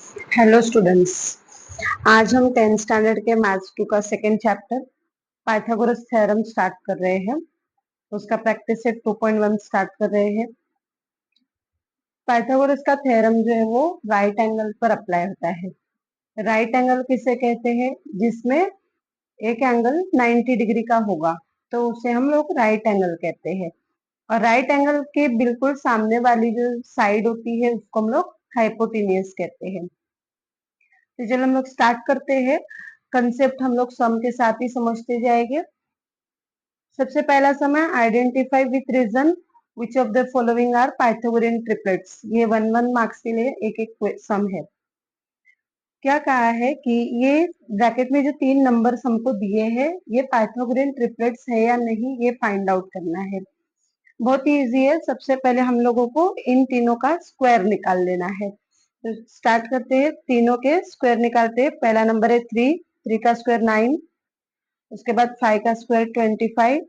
Hello students. आज हम 10th standard के मैथ्स 2 का second chapter Pythagoras theorem start कर रहे हैं। उसका प्रैक्टिस सेट 2.1 स्टार्ट कर रहे हैं। पाइथागोरस का थ्योरम जो है वो राइट एंगल पर अप्लाई होता है। राइट एंगल किसे कहते हैं? जिसमें एक एंगल 90 डिग्री का होगा तो उसे हम लोग राइट एंगल कहते हैं। और राइट एंगल के बिल्कुल सामने वाली जो साइड होती है उसको हम लोग हाइपोटेन्यूस कहते हैं। तो चलो हम लोग स्टार्ट करते हैं। कंसेप्ट हम लोग सम के साथ ही समझते जाएंगे। सबसे पहला सम है identify with reason which of the following are Pythagorean triplets. ये 1 मार्क्स के लिए एक एक सम है। क्या कहा है कि ये ब्रैकेट में जो 3 नंबर हमको दिए हैं ये पाइथागोरियन ट्रिपलेट्स है या नहीं, ये फाइंड आउट करना है। बहुत ही इजी है। सबसे पहले हम लोगों को इन तीनों का स्क्वायर निकाल लेना है। तो स्टार्ट करते हैं, तीनों के स्क्वायर निकालते हैं। पहला नंबर है 3, 3 का स्क्वायर 9, उसके बाद 5 का स्क्वायर 25,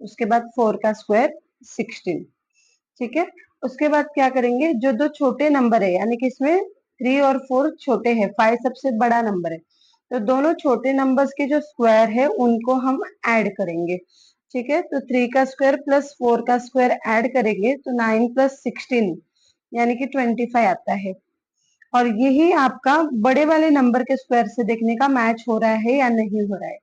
उसके बाद 4 का स्क्वायर 16। ठीक है। उसके बाद क्या करेंगे, जो दो छोटे नंबर है यानी कि इसमें 3 और 4 छोटे हैं, 5 सबसे बड़ा नंबर है, तो दोनों छोटे नंबर्स के जो स्क्वायर है उनको हम ऐड करेंगे। ठीक है। तो 3 का स्क्वायर प्लस 4 का स्क्वायर ऐड करेंगे तो 9 प्लस 16 यानी कि 25 आता है। और यही आपका बड़े वाले नंबर के स्क्वायर से देखने का मैच हो रहा है या नहीं हो रहा है।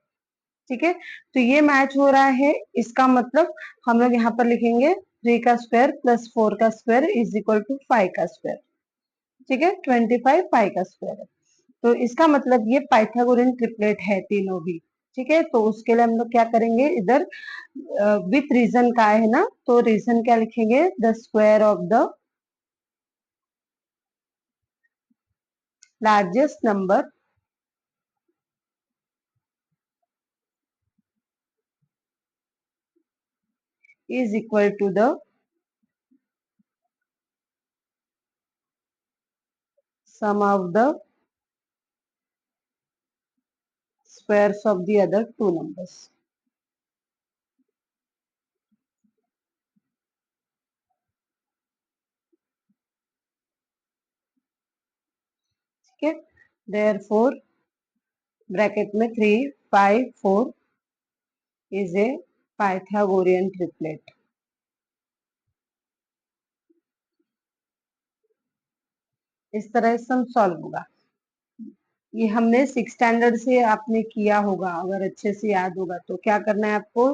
ठीक है। तो ये मैच हो रहा है, इसका मतलब हम लोग यहाँ पर लिखेंगे 3 का स्क्वायर प्लस 4 का स्क्वायर इज इक्वल टू 5 का स्क्वायर। ठीक है। 25 5 का स्क्वायर है, तो इसका मतलब ये पाइथागोरियन ट्रिपलेट है तीनों भी। ठीक है। तो उसके लिए हम लोग क्या करेंगे, इधर विथ रीजन का है ना, तो रीजन क्या लिखेंगे, the square of the largest number is equal to the sum of the squares of the other two numbers। ठीक है। therefore ब्रैकेट में 3 5 4 is a Pythagorean triplet। इस तरह से हम सॉल्व होगा। ये हमने 6 स्टैंडर्ड से आपने किया होगा, अगर अच्छे से याद होगा तो। क्या करना है आपको,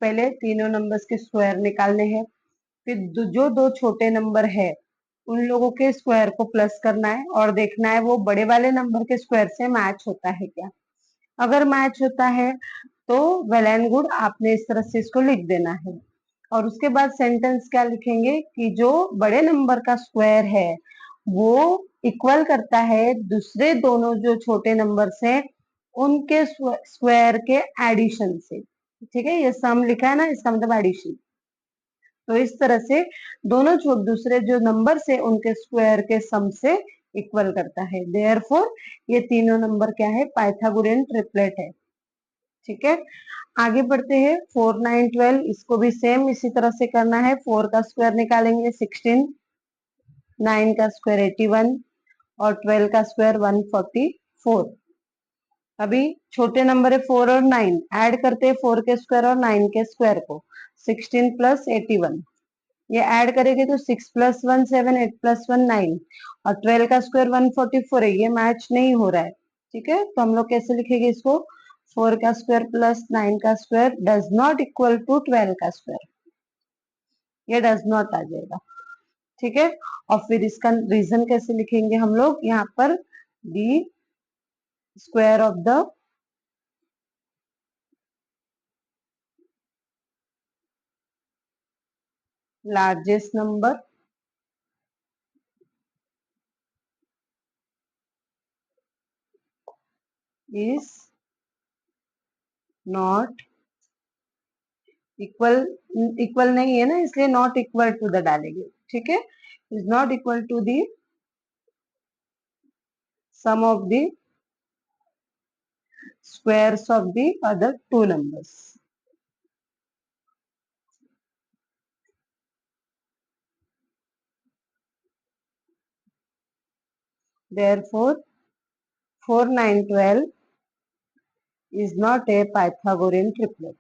पहले तीनों नंबर्स के स्क्वायर निकालने हैं, फिर जो दो छोटे नंबर है उन लोगों के स्क्वायर को प्लस करना है और देखना है वो बड़े वाले नंबर के स्क्वायर से मैच होता है क्या। अगर मैच होता है तो वेल एंड गुड, आपने इस तरह से इसको लिख देना है। और उसके बाद सेंटेंस क्या लिखेंगे कि जो बड़े नंबर का स्क्वायर है वो इक्वल करता है दूसरे दोनों जो छोटे नंबर हैं उनके स्क्वायर के एडिशन से। ठीक है। ये सम लिखा है ना, इसका मतलब एडिशन। तो इस तरह से दोनों दूसरे जो नंबर से उनके स्क्वायर के सम से इक्वल करता है। देयरफॉर ये तीनों नंबर क्या है, पाइथागोरियन ट्रिपलेट है। ठीक है। आगे बढ़ते हैं। 4 9 12, इसको भी सेम इसी तरह से करना है। 4 का स्क्वायर निकालेंगे 16, 9 का स्क्वायर 81 और 12 का स्क्वायर 144। अभी छोटे नंबर है 4 और 9, ऐड करते हैं 4 के स्क्वायर और 9 के स्क्वायर को। 16 प्लस 81, ये ऐड करेंगे तो 6 प्लस 1 7, 8 प्लस 1 9 और 12 का स्क्वायर 144 है, ये मैच नहीं हो रहा है। ठीक है। तो हम लोग कैसे लिखेंगे इसको, 4 का स्क्वायर प्लस 9 का square does not equal to 12 का स्क्वायर, ये डज नॉट आ जाएगा। ठीक है। और फिर इसका रीजन कैसे लिखेंगे हम लोग, यहाँ पर the square of the largest number is not equal, equal नहीं है ना इसलिए नॉट इक्वल टू द डालेंगे। ठीक है। Is not equal to the sum of the squares of the other two numbers। Therefore 4 9 12 is not a Pythagorean triplet.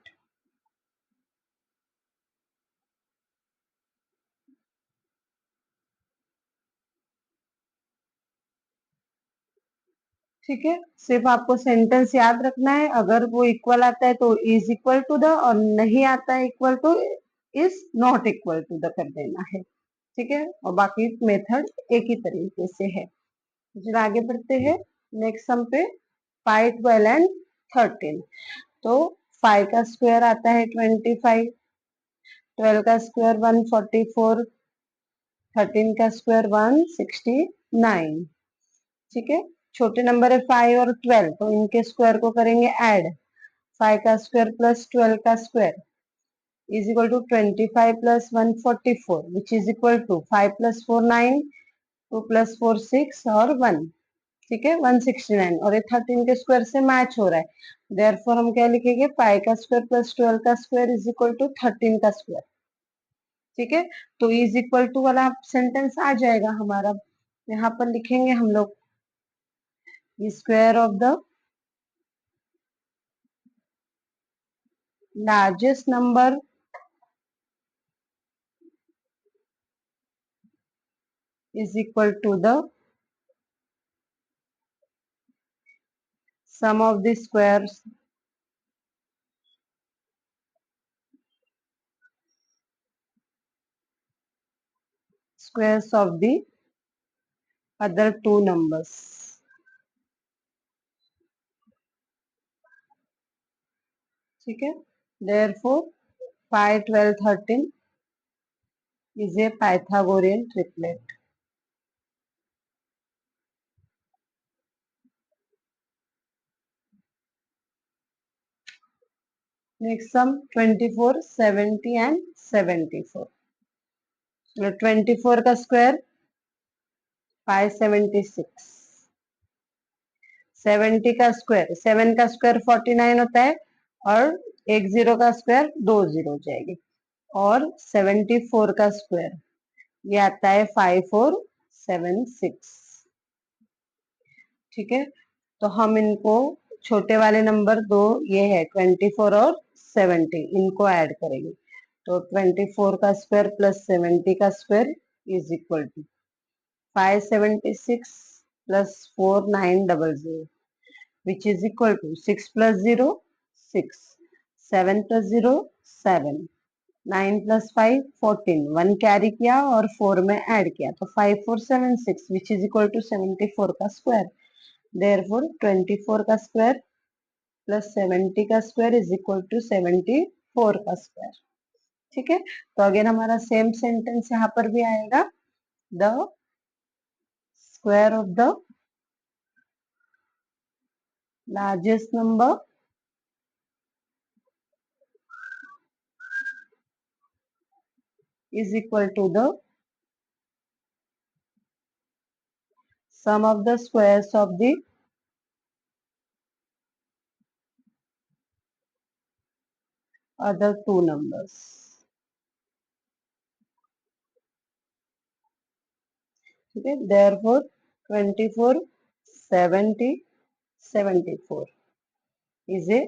ठीक है, सिर्फ आपको सेंटेंस याद रखना है। अगर वो इक्वल आता है तो इज इक्वल टू द, और नहीं आता है इक्वल तो is not equal to the कर देना है। ठीक है, और बाकी मेथड एक ही तरीके से है। चलिए आगे बढ़ते हैं नेक्स्ट सम पे। 5 12 एंड 13। तो 5 का स्क्वायर आता है 25, 12 का स्क्वायर 144, 13 का स्क्वायर 169। ठीक है, छोटे नंबर है 5 और 12, तो इनके स्क्वायर को करेंगे ऐड। 5 का स्क्वायर प्लस 12 का square is equal to 25 plus 144 which is equal to 5 plus 4 9, 2 plus 4 6 और 1। ठीक है, 169, और ये 13 के स्क्वायर से मैच हो रहा है। देयरफॉर हम क्या लिखेंगे, 5 का स्क्वायर प्लस 12 का स्क्वायर इज इक्वल टू 13 का स्क्वायर। ठीक है, तो इज इक्वल टू वाला सेंटेंस आ जाएगा हमारा। यहाँ पर लिखेंगे हम लोग square of the largest number is equal to the sum of the squares of the other two numbers. ठीक है, therefore 5 12 13 is a Pythagorean triplet. Next sum 24 70 and 74. So 24 का स्क्वायर 576, 70 का स्क्वायर 7 का स्क्वायर 49 होता है, और एक जीरो का स्क्वायर 2 जीरो हो जाएगी, और 74 का स्क्वायर ये आता है 5476। ठीक है, तो हम इनको छोटे वाले नंबर दो ये है 24 और 70, इनको ऐड करेंगे। तो 24 का स्क्वायर प्लस 70 का square is equal to 576 plus 4900 which is equal to 6 plus 0 6, 7 plus 0 7, 9 plus 5 14, 1 carry किया और 4 में ऐड किया, तो 5476 विच इज इक्वल टू 74 का स्क्वायर। देयरफॉर 24 का स्क्वायर प्लस 70 का स्क्वायर इज इक्वल टू 74 का स्क्वायर। ठीक है, तो अगेन हमारा सेम सेंटेंस यहाँ पर भी आएगा, the square of the largest number is equal to the sum of the squares of the other two numbers. ठीक है, therefore 24 70 74 is a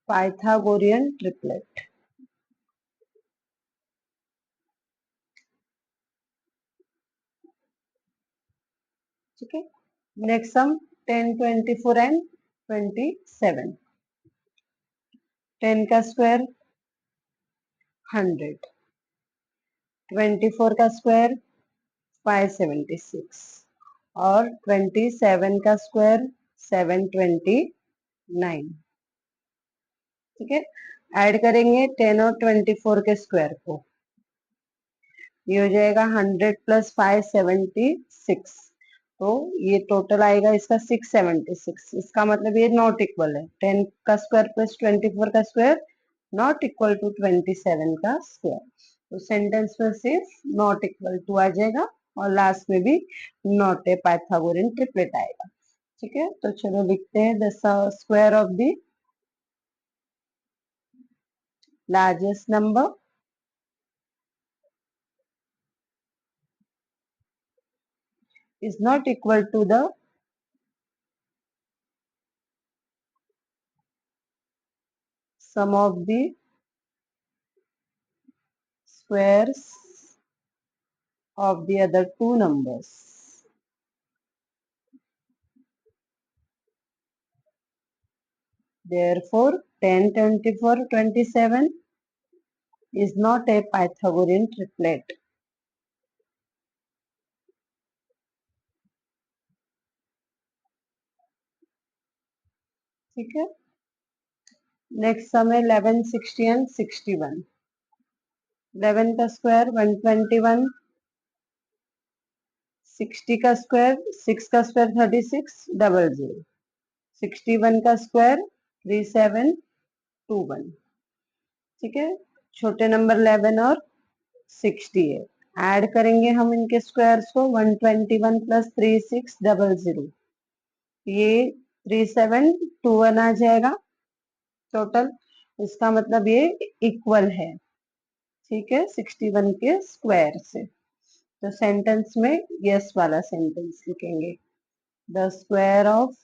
Pythagorean triplet. ठीक है, नेक्स्ट सम 10 24 एंड 27। 10 का स्क्वायर 100, 24 का स्क्वायर 576, और 27 का स्क्वायर 729। ठीक है, ऐड करेंगे 10 और 24 के स्क्वायर को, ये हो जाएगा 100 प्लस 576, तो ये टोटल आएगा इसका 676। इसका मतलब ये नॉट इक्वल है, 10 का स्क्वायर प्लस 24 का स्क्वायर नॉट इक्वल टू 27 का स्क्वायर। तो सेंटेंस में सिर्फ नॉट इक्वल टू आ जाएगा, और लास्ट में भी नॉट ए पाइथागोरियन ट्रिपलेट आएगा। ठीक है, तो चलो लिखते हैं the square of the largest number is not equal to the sum of the squares of the other two numbers. Therefore, 10, 24, 27 is not a Pythagorean triplet. ठीक है. नेक्स्ट सम है 11, 60 एंड 61. 11 का स्क्वायर 121, 60 का स्क्वायर 6 का square 36 00, 61 का square 3721. ठीक है. छोटे नंबर 11 और 60 है. ऐड करेंगे हम इनके स्क्वायर्स को. 121 प्लस 3600, ये 3721 आ जाएगा टोटल. इसका मतलब ये इक्वल है. ठीक है. 61 के स्क्वायर से. तो सेंटेंस में यस वाला सेंटेंस लिखेंगे. The square of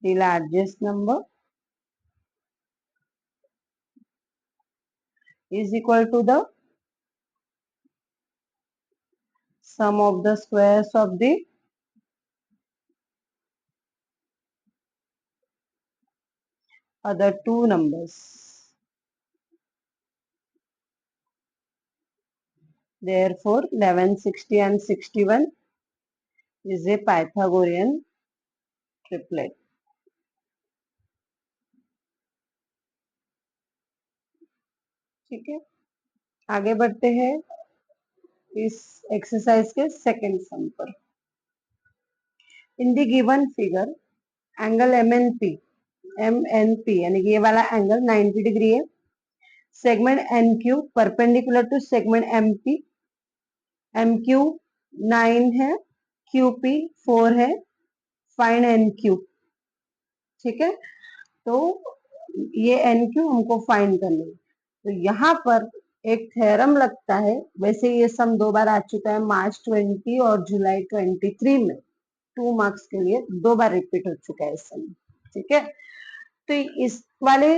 the largest number is equal to the sum of the squares of the other two numbers. Therefore, 11, 60 and 61 is a Pythagorean triplet. ठीक है. आगे बढ़ते हैं इस एक्सरसाइज के सेकंड सम पर. In the given figure angle MNP यानी कि ये वाला एंगल 90 डिग्री है. Segment NQ perpendicular to segment MP. MQ 9 है, क्यूपी 4 है. Find NQ. ठीक है. तो ये एनक्यू हमको फाइंड करना है. तो यहाँ पर एक थ्योरम लगता है. वैसे ये सम 2 बार आ चुका है, मार्च 20 और जुलाई 23 में. 2 मार्क्स के लिए 2 बार रिपीट हो चुका है सम. ठीक है. तो इस वाले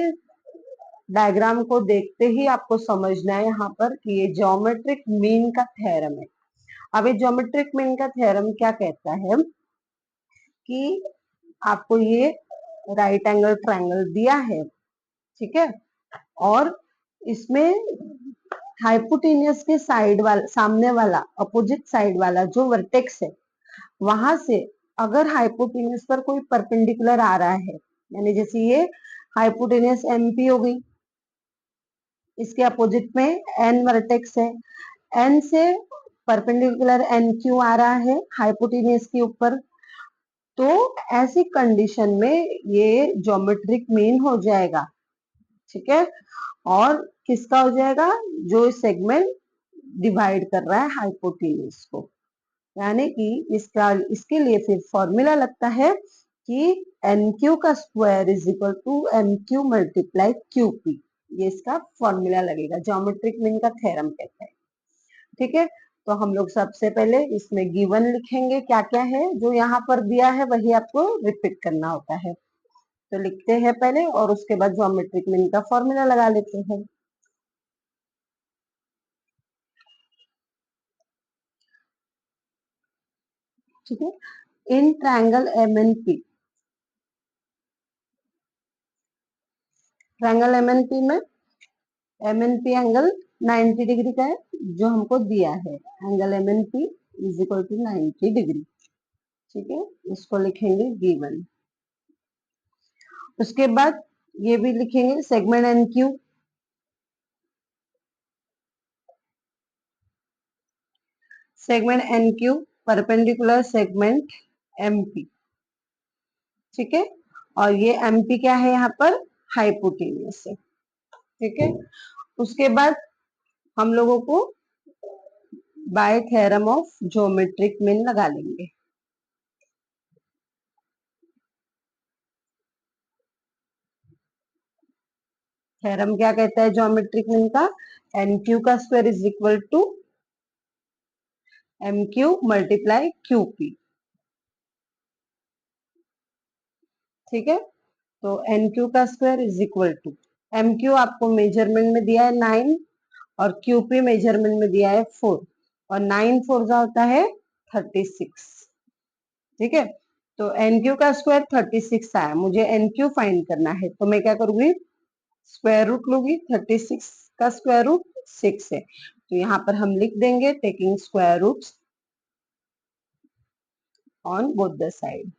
डायग्राम को देखते ही आपको समझना है यहाँ पर कि ये ज्योमेट्रिक मीन का थ्योरम है. अब ये ज्योमेट्रिक मीन का थ्योरम क्या कहता है कि आपको ये राइट एंगल ट्रायंगल दिया है. ठीक है. और इसमें हाइपोटेन्यूस के साइड वाला, सामने वाला, अपोजिट साइड वाला जो वर्टेक्स है, वहां से अगर हाइपोटेन्यूस पर कोई परपेंडिकुलर आ रहा है, यानी जैसे ये हाइपोटेन्यूस एमपी हो गई, इसके अपोजिट में एन वर्टेक्स है, एन से परपेंडिकुलर एन क्यू आ रहा है हाइपोटेन्यूस के ऊपर. तो ऐसी कंडीशन में ये ज्योमेट्रिक मीन हो जाएगा. ठीक है. और किसका हो जाएगा? जो सेगमेंट डिवाइड कर रहा है हाइपोटेन्यूस को. यानी कि इसके लिए फिर फॉर्मूला लगता है कि एन क्यू का square is equal to M Q multiply Q P. ये इसका फॉर्मूला लगेगा. ज्योमेट्रिक मीन का थ्योरम कहता है. ठीक है. तो हम लोग सबसे पहले इसमें गिवन लिखेंगे क्या क्या है. जो यहाँ पर दिया है वही आपको रिपीट करना होता है. तो लिखते हैं पहले और उसके बाद ज्योमेट्रिक मीन का फॉर्मूला लगा लेते हैं. ठीक है. In triangle MNP, triangle MNP में एमएनपी एंगल 90 डिग्री का है जो हमको दिया है. Angle MNP is equal to 90 degree. ठीक है. इसको लिखेंगे गिवन. उसके बाद ये भी लिखेंगे segment NQ. Segment NQ perpendicular segment MP. ठीक है. और ये एमपी क्या है यहाँ पर? हाइपोटेन्यूस है. ठीक है. उसके बाद हम लोगों को by theorem of geometric mean लगा लेंगे. थ्योरम क्या कहता है ज्योमेट्रिक मीन का? एन क्यू का square is equal to M Q multiply Q P. ठीक है, तो एन क्यू का square is equal to, M Q आपको मेजरमेंट में दिया है 9 और क्यू पी मेजरमेंट में दिया है 4, और 9 4 जा होता है 36। ठीक है, तो एन क्यू का स्क्वायर 36 आया, मुझे एन क्यू फाइंड करना है, तो मैं क्या करूंगी, स्क्वायर रूट लूंगी। 36 का स्क्वायर रूट 6 है, तो यहाँ पर हम लिख देंगे taking square roots on both the side.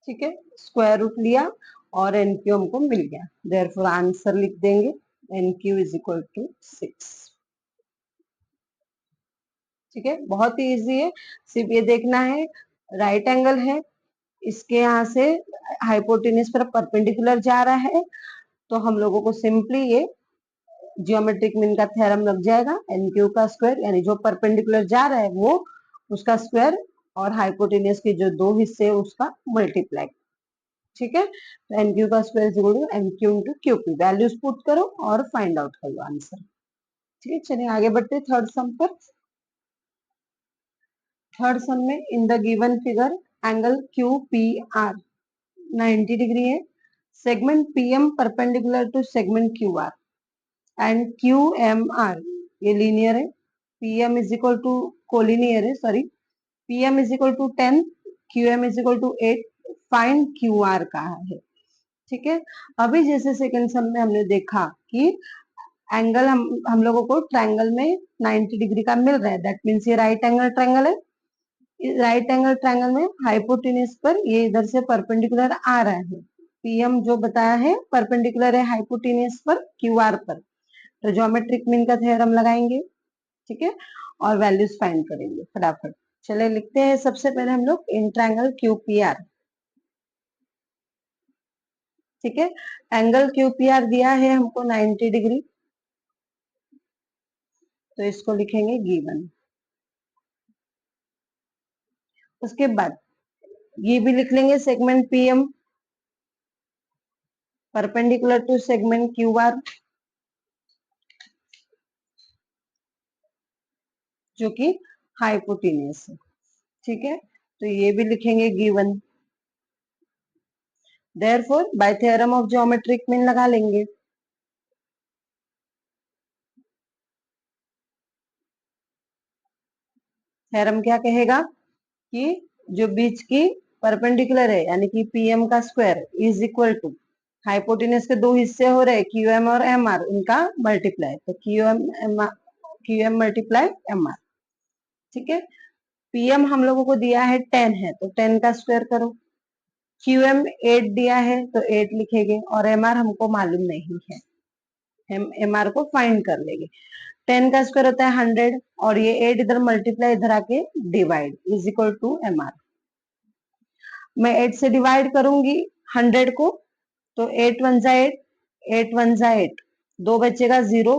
ठीक है, स्क्वायर रूट लिया और एन क्यू हमको मिल गया, देयरफॉर आंसर लिख देंगे N Q is equal to 6। ठीक है, बहुत ही इजी है, सिर्फ ये देखना है राइट एंगल है, इसके यहाँ से हाइपोटेन्यूज पर परपेंडिकुलर जा रहा है, तो हम लोगों को सिंपली ये जियोमेट्रिक मीन का थ्योरम लग जाएगा, एन क्यू का स्क्वायर यानी जो परपेंडिकुलर जा रहा है वो उसका स्क्वायर और हाइपोटेन्यूज के जो दो हिस्से है उसका मल्टीप्लाई। ठीक है, तो एन क्यू का square is equal to N Q into Q P, values put करो और फाइंड आउट करो आंसर। ठीक है, चलिए आगे बढ़ते थर्ड सम पर। थर्ड सम में in the given figure angle Q P R 90 degree है, segment PM perpendicular to segment Q R and Q M R ये लीनियर है, PM is equal to collinear है, sorry, PM is equal to 10, Q M is equal to 8, find Q R कहा है। ठीक है, अभी जैसे सेकंड सम में हमने देखा कि एंगल हम लोगों को ट्रायंगल में 90 डिग्री का मिल रहा है, दैट मीन्स ये राइट एंगल ट्रायंगल है, राइट एंगल ट्रायंगल में हाइपोटेन्यूज पर ये इधर से परपेंडिकुलर आ रहा है, पीएम जो बताया है परपेंडिकुलर है हाइपोटेन्यूज पर क्यू आर पर, तो ज्योमेट्रिक मीन का थ्योरम लगाएंगे। ठीक है, और वैल्यूज फाइंड करेंगे फटाफट। चले लिखते हैं सबसे पहले हम लोग in triangle Q P are. ठीक है, एंगल क्यू पी आर दिया है हमको 90 डिग्री, तो इसको लिखेंगे गिवन। उसके बाद ये भी लिख लेंगे segment PM perpendicular to segment Q R, जो कि हाइपोटेन्यूज है। ठीक है, तो ये भी लिखेंगे given, therefore by theorem of geometric mean लगा लेंगे। थ्योरम क्या कहेगा कि जो बीच की परपेंडिकुलर है यानी कि पीएम का square is equal to hypotenuse के दो हिस्से हो रहे क्यू एम और एम आर, उनका मल्टीप्लाई, तो Q M multiply M R. ठीक है, पीएम हम लोगों को दिया है 10 है, तो 10 का स्क्वायर करो, क्यू एम 8 दिया है तो 8 लिखेंगे, और एम आर हमको मालूम नहीं है, हम एम आर को फाइंड कर लेंगे। 10 का स्क्वायर होता है 100, और ये 8 इधर मल्टीप्लाई इधर आके divide is equal to M R. मैं 8 से डिवाइड करूंगी 100 को, तो 8 वन जा 8, 8 वन जा 8, दो बचेगा 0,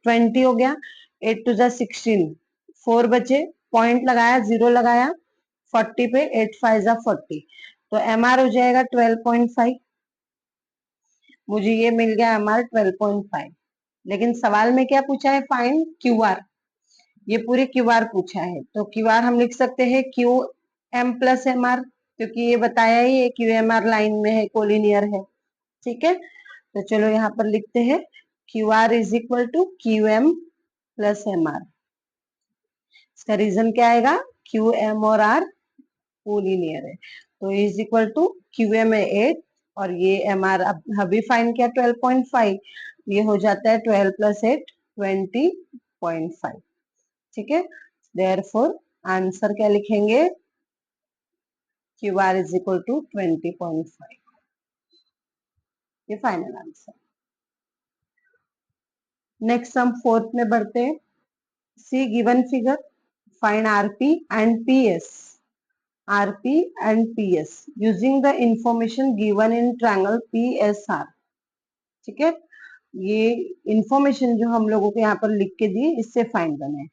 20 हो गया, 8 टू जा 16, 4 बचे, पॉइंट लगाया 0 लगाया, 40 पे 8 5 जा 40, तो एम आर हो जाएगा 12.5। मुझे ये मिल गया एम आर 12.5, लेकिन सवाल में क्या पूछा है, फाइंड क्यू आर, ये पूरी क्यू आर पूछा है, तो क्यू आर हम लिख सकते हैं Q M plus M R, क्योंकि ये बताया ही है क्यू एम आर लाइन में है, कोलिनियर है। ठीक है, तो चलो यहाँ पर लिखते हैं Q R is equal to Q M plus M R. इसका रीजन क्या आएगा, क्यू एम और आर कोलिनियर है, तो is equal to Q M है 8 और ये एम आर अभी फाइंड किया 12.5, ये हो जाता है 12 प्लस 8 20.5। ठीक है, देयरफॉर आंसर क्या लिखेंगे, Q R is equal to 20.5, ये फाइनल आंसर। नेक्स्ट हम फोर्थ में बढ़ते हैं। See given figure, find RP and PS, RP and PS using the information given in triangle PSR. ठीक है, ये इंफॉर्मेशन जो हम लोगों को यहाँ पर लिख के दी इससे फाइंड करना है।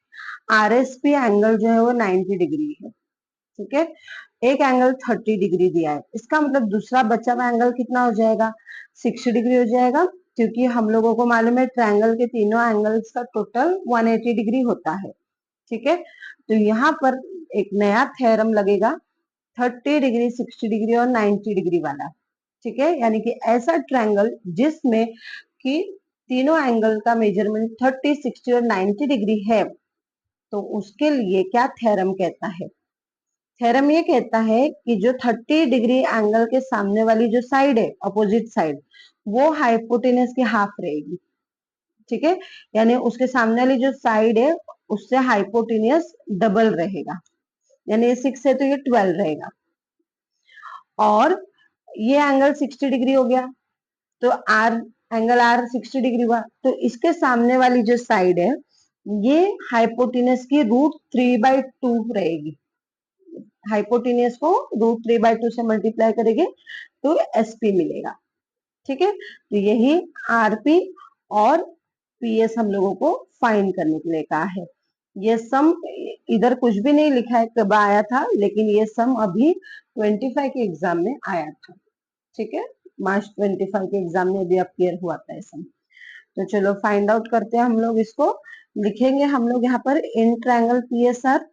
आरएसपी एंगल जो है वो 90 डिग्री है। ठीक है, एक एंगल 30 डिग्री दिया है, इसका मतलब दूसरा बचा हुआ एंगल कितना हो जाएगा, 60 डिग्री हो जाएगा, क्योंकि हम लोगों को मालूम है ट्रायंगल के तीनों एंगल्स का टोटल 180 डिग्री होता है। ठीक है, तो यहाँ पर एक नया थ्योरम लगेगा 30 डिग्री, 60 डिग्री और 90 डिग्री वाला। ठीक है, यानी कि ऐसा ट्रायंगल जिसमें कि तीनों एंगल का मेजरमेंट 30, 60 और 90 डिग्री है, तो उसके लिए क्या थ्योरम कहता है, थ्योरम ये कहता है कि जो 30 डिग्री एंगल के सामने वाली जो साइड है, अपोजिट साइड, वो हाइपोटेनस की हाफ रहेगी। ठीक है, यानी उसके सामने वाली जो साइड है उससे हाइपोटेनियस डबल रहेगा, यानी ये 6 है तो ये 12 रहेगा। और ये एंगल 60 डिग्री हो गया, तो आर एंगल आर 60 डिग्री हुआ, तो इसके सामने वाली जो साइड है ये हाइपोटेनस की √3/2 रहेगी। हाइपोटेनियस को √3/2 से मल्टीप्लाई करेंगे तो एसपी मिलेगा। ठीक है, तो यही आरपी और पीएस हम लोगों को फाइंड करने के लिए कहा है। ये सम इधर कुछ भी नहीं लिखा है कब आया था, लेकिन ये सम अभी 25 के एग्जाम में आया था। ठीक है, मार्च 25 के एग्जाम में भी अपीयर हुआ था सम। तो चलो फाइंड आउट करते हैं हम लोग इसको। लिखेंगे हम लोग यहाँ पर इन ट्रायंगल पीएसआर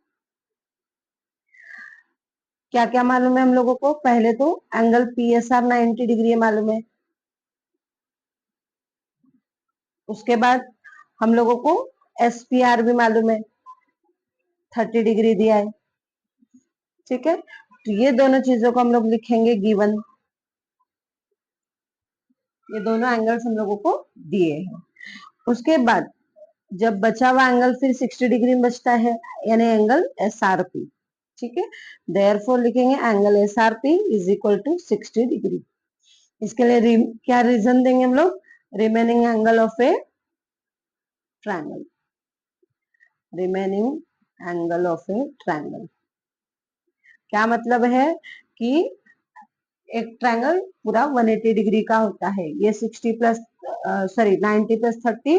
क्या क्या मालूम है हम लोगों को, पहले तो एंगल पीएसआर 90 डिग्री मालूम है, उसके बाद हम लोगों को एसपीआर भी मालूम है, 30 डिग्री दिया है। ठीक है, तो ये दोनों चीजों को हम लोग लिखेंगे गिवन, ये दोनों एंगल्स हम लोगों को दिए हैं। उसके बाद जब बचा हुआ एंगल फिर 60 डिग्री में बचता है, यानी एंगल एसआरपी। ठीक है, देयरफॉर लिखेंगे angle SRP is equal to 60 degree. इसके लिए क्या रीजन देंगे हम लोग, remaining angle of a triangle, remaining angle of a triangle क्या मतलब है कि एक ट्रायंगल पूरा 180 डिग्री का होता है, ये 60 प्लस 90 प्लस 30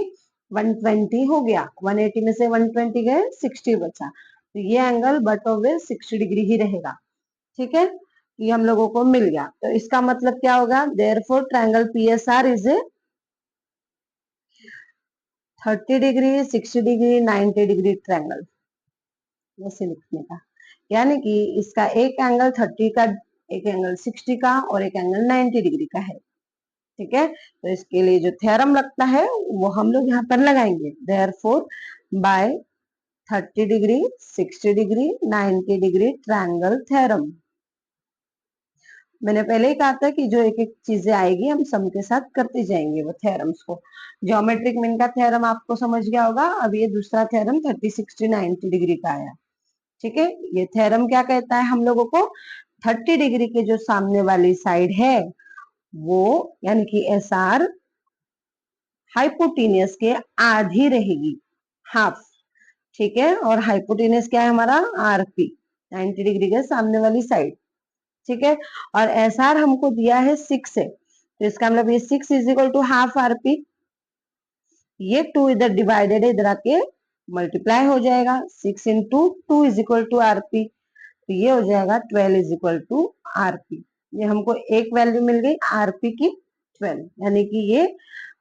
120 हो गया, 180 में से 120 गए 60 बचा, तो ये एंगल बट ऑफ 60 डिग्री ही रहेगा। ठीक है, ये हम लोगों को मिल गया, तो इसका मतलब क्या होगा, therefore triangle PSR is a 30 degree, 60 degree, 90 degree triangle, ऐसे लिखने का, यानी कि इसका एक एंगल 30 का, एक एंगल 60 का और एक एंगल 90 डिग्री का है। ठीक है, तो इसके लिए जो थ्योरम लगता है वो हम लोग यहाँ पर लगाएंगे, therefore by 30 degree, 60 degree, 90 degree triangle theorem. मैंने पहले ही कहा था कि जो एक एक चीजें आएगी हम सम के साथ करते जाएंगे वो थ्योरम्स को। ज्योमेट्रिक मीन का थ्योरम आपको समझ गया होगा, अब ये दूसरा थ्योरम 30, 60, 90 डिग्री का आया। ठीक है, ये थ्योरम क्या कहता है हम लोगों को, 30 डिग्री के जो सामने वाली साइड है वो यानी कि एस आर हाइपोटेनियस के आधी रहेगी, हाफ। ठीक है, और हाइपोटेनियस क्या है हमारा, आरपी, 90 डिग्री के सामने वाली साइड। ठीक है, और एस आर हमको दिया है 6 है, तो इसका मतलब ये 6 is equal to half RP, ये 2 इधर डिवाइडेड है, इधर आके मल्टीप्लाई हो जाएगा, 6 into 2 is equal to RP, तो ये हो जाएगा 12 इज इक्वल टू आरपी। ये हमको एक वैल्यू मिल गई आरपी की 12, यानी कि ये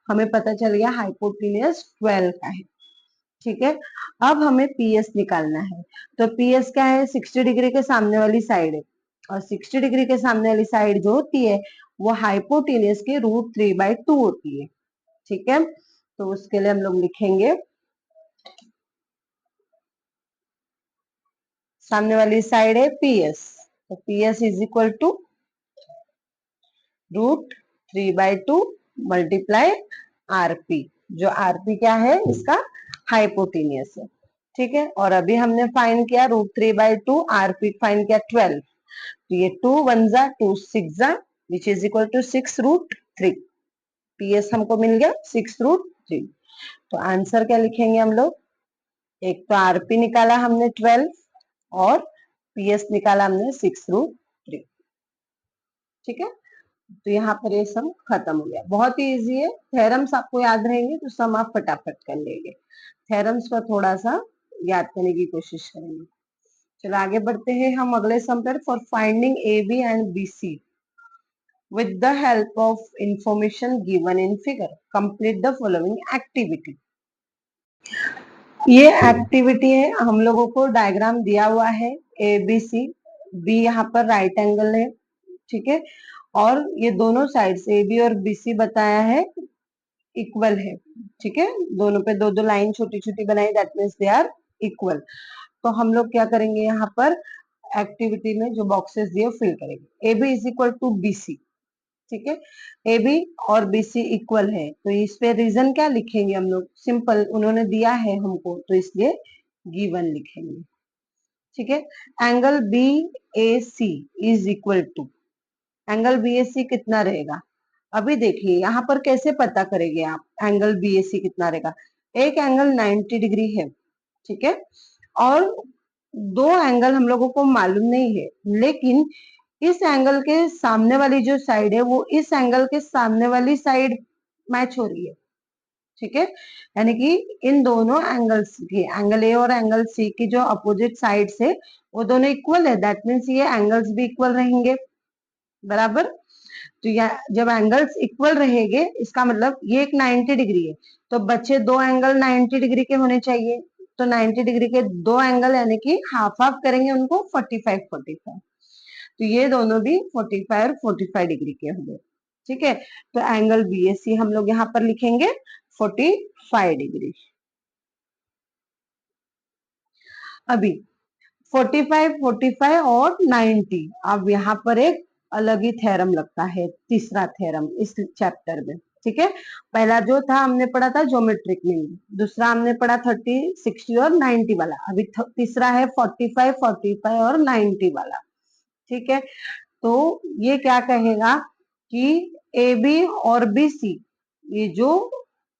हमें पता चल गया हाइपोटेनियस 12 का है। ठीक है, अब हमें पीएस निकालना है, तो पीएस क्या है, 60 डिग्री के सामने वाली साइड है, और 60 डिग्री के सामने वाली साइड जो होती है वो हाइपोटेनियस के √3/2 होती है। ठीक है, तो उसके लिए हम लोग लिखेंगे सामने वाली साइड है पीएस, तो PS is equal to √3/2 multiply RP, जो आरपी क्या है इसका हाइपोटेनियस है। ठीक है, और अभी हमने फाइंड किया √3/2, आरपी फाइंड किया 12, तो ये 2 1 जा 2 6 जा which is equal to 6√3, PS हमको मिल गया 6√3। तो आंसर क्या लिखेंगे हम लोग, एक तो आरपी निकाला हमने 12 और पीएस निकाला हमने 6√3। ठीक है, तो यहाँ पर ये सम खत्म हो गया, बहुत ही इजी है, थ्योरम्स आपको याद रहेंगे तो सम आप फटाफट कर लेंगे, थ्योरम्स पर थोड़ा सा याद करने की कोशिश करेंगे। चलो आगे बढ़ते हैं हम अगले सम पर। For finding A B and B C with the help of information given in figure, complete the following activity। ये एक्टिविटी है, हम लोगों को डायग्राम दिया हुआ है ए बी सी, बी यहाँ पर राइट एंगल है, ठीक है, और ये दोनों साइड से ए बी और बी सी बताया है इक्वल है, ठीक है, दोनों पे दो दो लाइन छोटी छोटी बनाई, that means they are equal. तो हम लोग क्या करेंगे, यहाँ पर एक्टिविटी में जो बॉक्सेस दिए फिल करेंगे। A B is equal to B C, ठीक है, ए बी और बी सी इक्वल है, तो इस पे रीजन क्या लिखेंगे हम लोग, सिंपल, उन्होंने दिया है हमको तो इसलिए गिवन लिखेंगे, ठीक है। Angle B A C is equal to, angle B A C कितना रहेगा, अभी देखिए यहाँ पर कैसे पता करेंगे आप एंगल बी ए सी कितना रहेगा। एक एंगल 90 डिग्री है, ठीक है, और दो एंगल हम लोगों को मालूम नहीं है, लेकिन इस एंगल के सामने वाली जो साइड है वो इस एंगल के सामने वाली साइड मैच हो रही है, ठीक है, यानी कि इन दोनों एंगल्स की, एंगल ए और एंगल सी की जो अपोजिट साइड है वो दोनों इक्वल है, दैट मीन्स ये एंगल्स भी इक्वल रहेंगे, बराबर। तो जब एंगल्स इक्वल रहेंगे इसका मतलब ये एक 90 डिग्री है, तो बचे दो एंगल 90 डिग्री के होने चाहिए, तो 90 डिग्री के दो एंगल यानी कि हाफ हाफ करेंगे उनको, 45 45, तो ये दोनों भी 45 और 45 डिग्री के होंगे, ठीक है। तो एंगल बी ए सी हम लोग यहाँ पर लिखेंगे 45 डिग्री। अभी 45 45 और 90, अब यहाँ पर एक अलग ही थ्योरम लगता है, तीसरा थ्योरम इस चैप्टर में, ठीक है। पहला जो था हमने पढ़ा था ज्योमेट्रिक मीन, दूसरा हमने पढ़ा 30 60 और 90 वाला, अभी तीसरा है 45 45 और 90 वाला, ठीक है। तो ये क्या कहेगा कि ए बी और बी सी, ये जो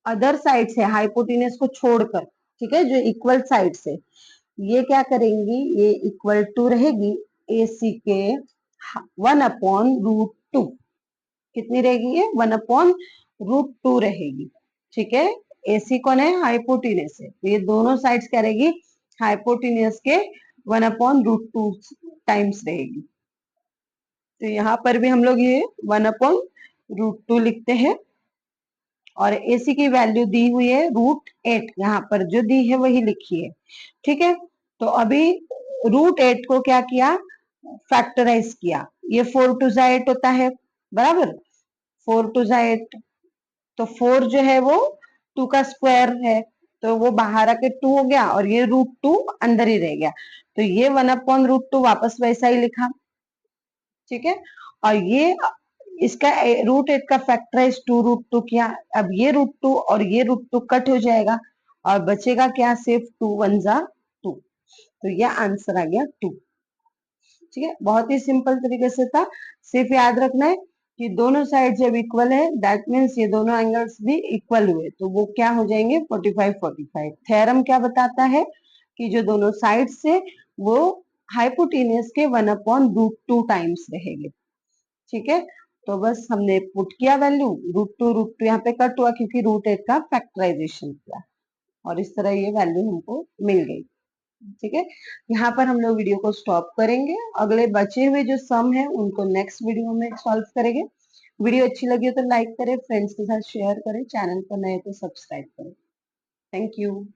अदर साइड से हाइपोटेनस को छोड़कर, ठीक है, जो इक्वल साइड से, ये क्या करेंगी, ये इक्वल टू रहेगी ए सी के 1/√2, कितनी रहेगी ये 1/√2 रहेगी, ठीक है। ए सी कौन है, हाइपोटेनस है, तो ये दोनों साइड्स क्या रहेगी, हाइपोटेनस के 1/√2 टाइम्स रहेगी। तो यहाँ पर भी हम लोग ये 1/√2 लिखते हैं, और एसी की वैल्यू दी हुई है √8, यहाँ पर जो दी है वही लिखी है, ठीक है। तो अभी √8 को क्या किया, फैक्टराइज किया, ये 4 टू 8 होता है, बराबर, 4 टू 8, तो 4 जो है वो 2 का स्क्वायर है, तो वो बाहर आके 2 हो गया, और ये √2 अंदर ही रह गया, तो ये 1/√2 वापस वैसा ही लिखा, ठीक है। और ये इसका √8 का फैक्टराइज 2√2 किया, अब ये √2 और ये √2 कट हो जाएगा, और बचेगा क्या, सिर्फ 2 1 जा 2, तो ये आंसर आ गया 2, ठीक है। बहुत ही सिंपल तरीके से था, सिर्फ याद रखना है कि दोनों साइड जब इक्वल है दैट मीन्स ये दोनों एंगल्स भी इक्वल हुए, तो वो क्या हो जाएंगे 45 45। थ्योरम क्या बताता है कि जो दोनों साइड से वो हाइपोटेनस के 1/√2 टाइम्स रहेंगे, ठीक है। तो बस हमने पुट किया वैल्यू, √2 यहाँ पे कट हुआ क्योंकि √8 का फैक्टराइजेशन किया, और इस तरह ये वैल्यू हमको मिल गई, ठीक है। यहाँ पर हम लोग वीडियो को स्टॉप करेंगे, अगले बचे हुए जो सम है उनको नेक्स्ट वीडियो में सॉल्व करेंगे। वीडियो अच्छी लगी हो तो लाइक करें, फ्रेंड्स के साथ शेयर करें, चैनल पर नए तो सब्सक्राइब करें। Thank you.